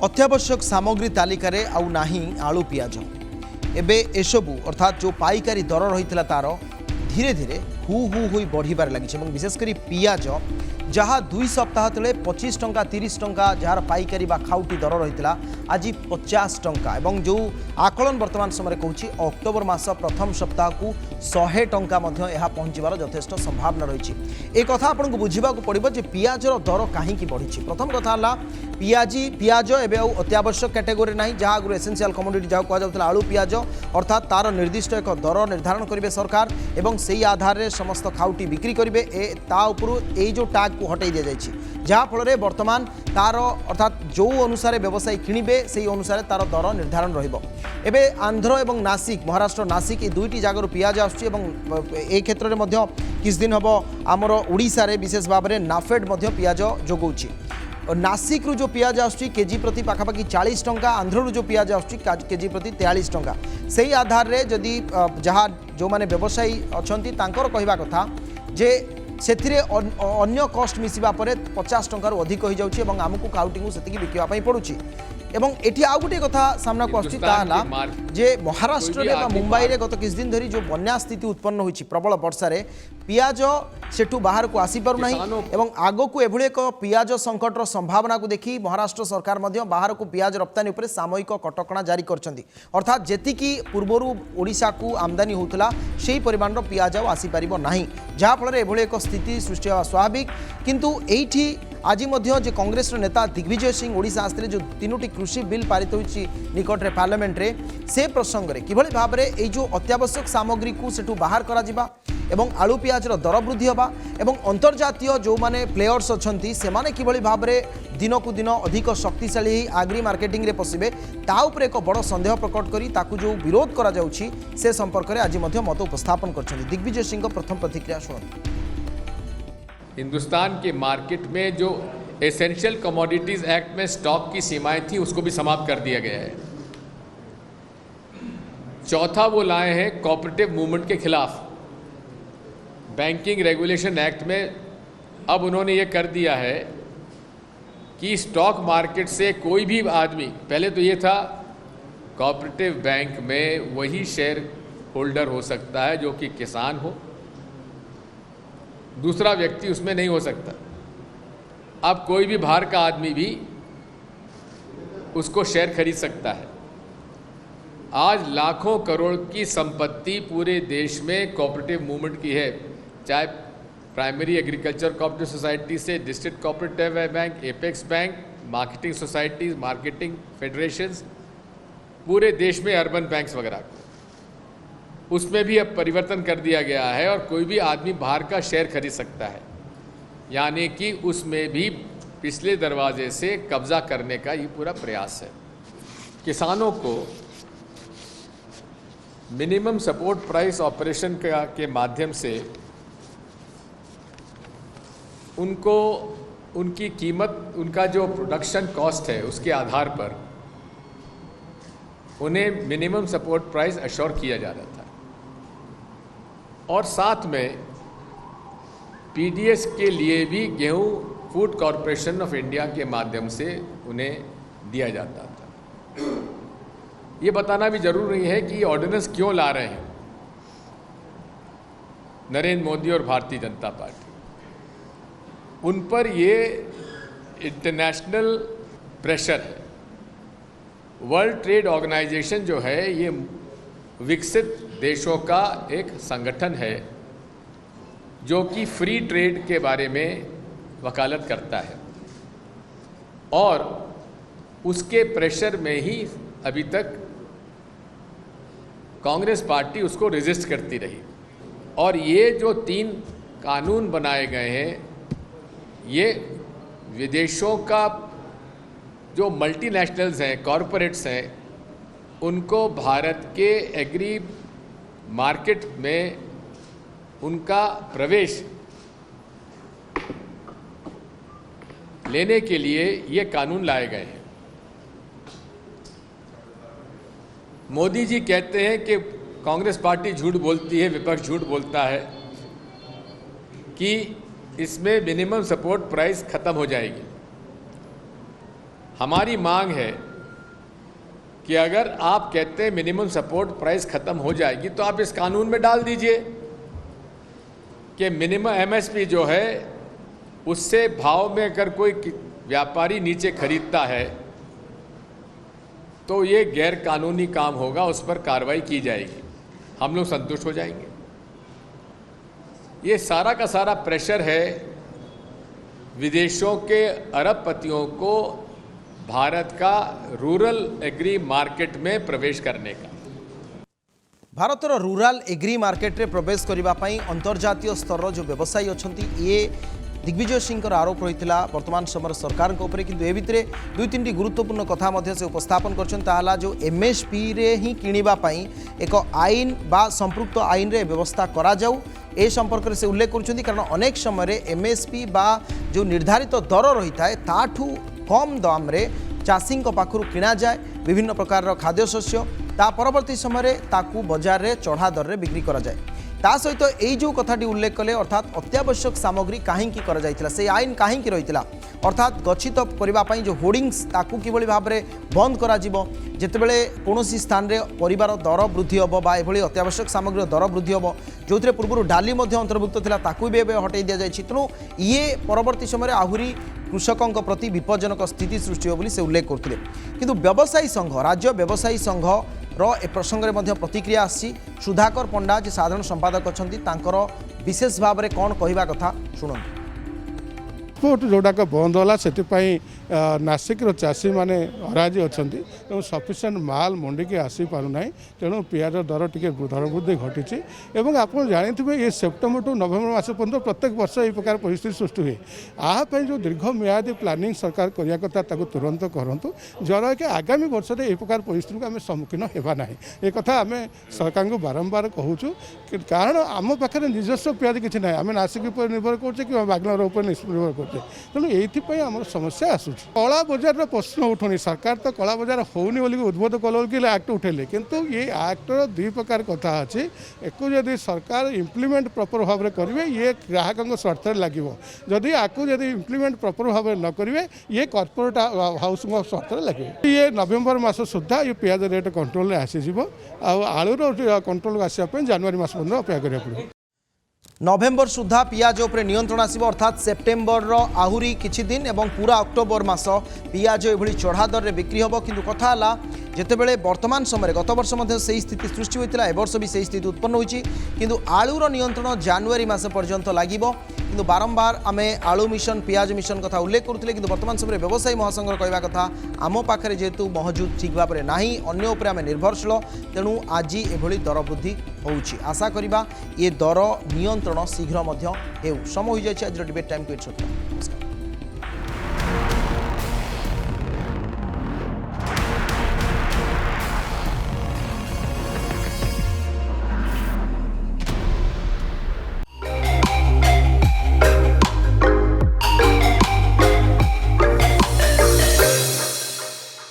अत्यावश्यक सामग्री तालिकार आउ नाही आलू पियाज एबे एसबू अर्थात जो पाइकारी दर रही तार धीरे धीरे हु हु हुई बढ़िबार लगी विशेषकर पियाज जहाँ 2 सप्ताह तले 25 टंका 30 टंका जार पाइकारी बा खाउटी दर रही आज 50 टंका एवं जो आकलन वर्तमान समय कहूँ अक्टोबर मास प्रथम सप्ताह को 100 टंका पहुँचार यथेष्ट संभावना रही एक कथा आपको बुझा पड़ो जे पियाजर दर कहीं बढ़ी। प्रथम कथा पियाज एवं अत्यावश्यक कैटेगोरी ना जहाँ आगु एसेंशियल कमोडिटी जहाँ कहला आलू पियाज अर्थात तार निर्दिष्ट एक दर निर्धारण करेंगे सरकार एवं से आधार में समस्त खाउटी बिक्री करेंगे यही जो टैग को हटाई दि जाए जहाँफल वर्तमान तार अर्थात जो अनुसार व्यवसायी किणवे से अनुसार तार दर निर्धारण रही। आंध्र एवं नासिक महाराष्ट्र नासिक ये दुईटी जगार पियाज आसूँ क्षेत्र में किस दिन हम आमर ओडिशा रे विशेष भाव में नाफेड पियाज जोगाऊँगी। नासिक रू जो पियाज आसूँ केजी प्रति पाखापाखि 40 टंका आंध्र रू जो पियाज आसूँ केजी प्रति 43 टंका से आधार में जदि जहाँ जो माने व्यवसायी अच्छा कहवा कथा जे से अन्य कस्ट मिसवा 50 टंकार अधिक हो जाऊँगी और आमको काउटी को से बिकापी पड़ुची। एवं एटी आउ गोटे कथा सामना को आसला जे महाराष्ट्र मुंबई में गत किस दिन धरी जो बन्या स्थिति उत्पन्न होती प्रबल वर्षा रे पियाज सेठू बाहर को आसी पारु नाही एवं आगो को एभली एक पियाज संकटर संभावना को देखी महाराष्ट्र सरकार मध्य बाहर को पियाज रप्तानी उपर सामयिक कटकणा जारी करछंती अर्थात जेतिकी पूर्वरु ओडिशा को आमदानी होतला सेही परिमाणर पियाज आसी पारिबो नाही जहाँ फल एभली एक स्थिति सृष्टि होवा स्वाभाविक। किंतु एइठी आज जे कांग्रेस नेता दिग्विजय सिंह ओडिशा आसते जो 3टी कृषि बिल पारित होती निकट में पार्लियामेंट रे से प्रसंग में किभली भाव में ये जो अत्यावश्यक सामग्री को सेठू बाहर करा जिबा एवं आलू पियाजर दर वृद्धि होगा एवं अंतर्जातीय जो माने प्लेयर्स अच्छी से माने किभली भाव में दिन को दिन अधिक शक्तिशाली आग्री मार्केटिंग रे पशिबे ता उपर एक बड़ संदेह प्रकट करी ताकू जो विरोध करा जाउछि से संपर्क में आज मत उपस्थापन करछन्ति दिग्विजय सिंह प्रथम प्रतिक्रिया शुणु। हिंदुस्तान के मार्केट में जो एसेंशियल कमोडिटीज एक्ट में स्टॉक की सीमाएं थी उसको भी समाप्त कर दिया गया है। चौथा वो लाए हैं कोऑपरेटिव मूवमेंट के खिलाफ बैंकिंग रेगुलेशन एक्ट में अब उन्होंने ये कर दिया है कि स्टॉक मार्केट से कोई भी आदमी, पहले तो ये था कोऑपरेटिव बैंक में वही शेयर होल्डर हो सकता है जो कि किसान हो, दूसरा व्यक्ति उसमें नहीं हो सकता। अब कोई भी बाहर का आदमी भी उसको शेयर खरीद सकता है। आज लाखों करोड़ की संपत्ति पूरे देश में कोऑपरेटिव मूवमेंट की है, चाहे प्राइमरी एग्रीकल्चर कोऑपरेटिव सोसाइटी से district cooperative bank, apex bank, marketing societies, marketing federations, पूरे देश में अर्बन बैंक्स वगैरह, उसमें भी अब परिवर्तन कर दिया गया है और कोई भी आदमी बाहर का शेयर खरीद सकता है, यानी कि उसमें भी पिछले दरवाजे से कब्जा करने का ये पूरा प्रयास है। किसानों को मिनिमम सपोर्ट प्राइस ऑपरेशन के माध्यम से उनको उनकी कीमत, उनका जो प्रोडक्शन कॉस्ट है उसके आधार पर उन्हें मिनिमम सपोर्ट प्राइस अश्योर किया जा रहा था और साथ में पीडीएस के लिए भी गेहूं फूड कॉरपोरेशन ऑफ इंडिया के माध्यम से उन्हें दिया जाता था। ये बताना भी जरूरी है कि ये ऑर्डिनेंस क्यों ला रहे हैं नरेंद्र मोदी और भारतीय जनता पार्टी। उन पर ये इंटरनेशनल प्रेशर है। वर्ल्ड ट्रेड ऑर्गेनाइजेशन जो है ये विकसित देशों का एक संगठन है जो कि फ्री ट्रेड के बारे में वकालत करता है और उसके प्रेशर में ही अभी तक कांग्रेस पार्टी उसको रेजिस्ट करती रही। और ये जो 3 कानून बनाए गए हैं ये विदेशों का जो मल्टीनेशनल्स हैं, कॉरपोरेट्स हैं, उनको भारत के एग्री मार्केट में उनका प्रवेश लेने के लिए ये कानून लाए गए हैं। मोदी जी कहते हैं कि कांग्रेस पार्टी झूठ बोलती है, विपक्ष झूठ बोलता है कि इसमें मिनिमम सपोर्ट प्राइस खत्म हो जाएगी। हमारी मांग है कि अगर आप कहते हैं मिनिमम सपोर्ट प्राइस खत्म हो जाएगी तो आप इस कानून में डाल दीजिए कि मिनिमम एमएसपी जो है उससे भाव में अगर कोई व्यापारी नीचे खरीदता है तो ये गैर कानूनी काम होगा, उस पर कार्रवाई की जाएगी, हम लोग संतुष्ट हो जाएंगे। ये सारा का सारा प्रेशर है विदेशों के अरबपतियों को भारत का रूरल एग्री मार्केट में प्रवेश करने का। भारतर रूराल एग्री मार्केट रे प्रवेश करने अंतर्जातीय स्तर जो व्यवसायी अच्छा ये दिग्विजय सिंह आरोप रही वर्तमान समय सरकार किंतु ए भितर दुई तीन गुरुत्वपूर्ण कथा से उपस्थापन कर जो एमएसपी रे ही किणवाई एक आईन बा संपृक्त आईन रे व्यवस्था करा जाऊ ए संपर्क से उल्लेख कर कारण अनेक समय एमएसपी बा जो निर्धारित दर रही है ताठू कम दाम रे चाषी पाखु किणा जाए विभिन्न प्रकार खाद्य शस्य ता परवर्ती समय ताकू बजार रे चढ़ा दर रे बिक्री करा जाए। ता सहित यही जो कथाटी उल्लेख कले अर्थात अत्यावश्यक सामग्री कहीं से आईन कहीं रही अर्थात गच्छित करने जो होर्डिंग्स ताकू किभली भाव में बंद करा जितेबले कौन स्थान रे परिवार दर वृद्धि हम बा एभली अत्यावश्यक सामग्री दर वृद्धि हम जो थे पूर्व डाली अंतर्भुक्त था ताकू भी हटाई दि जाए तेणु ये परवर्ती समय आहरी कृषकों प्रति विपज्जनक स्थिति सृष्टि हो से उल्लेख करते किंतु व्यवसायी संघ राज्य व्यवसायी संघ ए प्रसंग में प्रतिक्रिया आसी सुधाकर पंडा जी साधारण संपादक अच्छा विशेष भाव में कौन कहवा कथा शुणु एक्सपोर्ट जोड़ाक बंद है से नासिक चाषी मैंने हराजी अच्छा तेणु सफिसीयंट माल मंडी की आसी पारना तेणु पियाज दर टी दर वृद्धि घटी और आप जानते ये सेप्टेम्बर टू नवेम्बर मास पर्यटन प्रत्येक वर्ष यह प्रकार परिस्थिति सृष्टि हुए यहाँ जो दीर्घ मियादी प्लानिंग सरकार करने कथा तुरंत करूँ जरा कि आगामी वर्ष में यह प्रकार परिस्थिति को आम सम्मुखीन होगा ना ये कथा आम सरकार को बारंबार कहूँ कारण आम पाखे निजस्व पियाज किसी ना आम नासिक पर निर्भर करते कि बागनर उपर निर्भर करते तेणु ये आम समस्या आसूँ कला बजार प्रश्न उठुनी सरकार तो कला बजार होनी बोली उद्बोध कल एक्ट उठेले किंतु ये एक्टर दुई प्रकार कथा अच्छी एक जदि सरकार इम्प्लीमेंट प्रॉपर भाव में करेंगे ये ग्राहक स्वार्थ लगे जदि आपको जदि इम्प्लीमेंट प्रॉपर भाव में न करेंगे ये कॉर्पोरेट हाउस स्वार्थ लगे ये नवेम्बर मास सुधा ये पियाज रेट कंट्रोल आसीज आलूर कंट्रोल आसापी जनवरी मास पर्यटन अपेक्षा करा पड़े। नवेम्बर सुधा पियाज उपर नियंत्रण आसिबो अर्थात सेप्टेम्बर आहुरी किछि दिन एवं पूरा अक्टोबर मास पियाज एभली चढ़ा दर रे बिक्री होबो किंतु कथा हला जेतेबेले वर्तमान समय गत वर्ष मध्ये सही स्थिति सृष्टि होइतिला ए वर्ष भी सही स्थिति उत्पन्न होइछि किंतु आलूर नियंत्रण जनवरी मास पर्यंत लागिबो किंतु बारंबार आमे आलू मिशन पियाज मिशन कथा उल्लेख करुथिले किंतु वर्तमान समय व्यवसायी महासंघ कहवा कथा आम पाखरे जेतु महजूद ठीक भाव में नाही अन्य उपरे आमे निर्भरशील तेणु आज एभली दर वृद्धि होउछि आशा करिबा ये दर नियंत्रण शीघ्र मध्य हेउ समय हो जाए आज डिबेट टाइम को।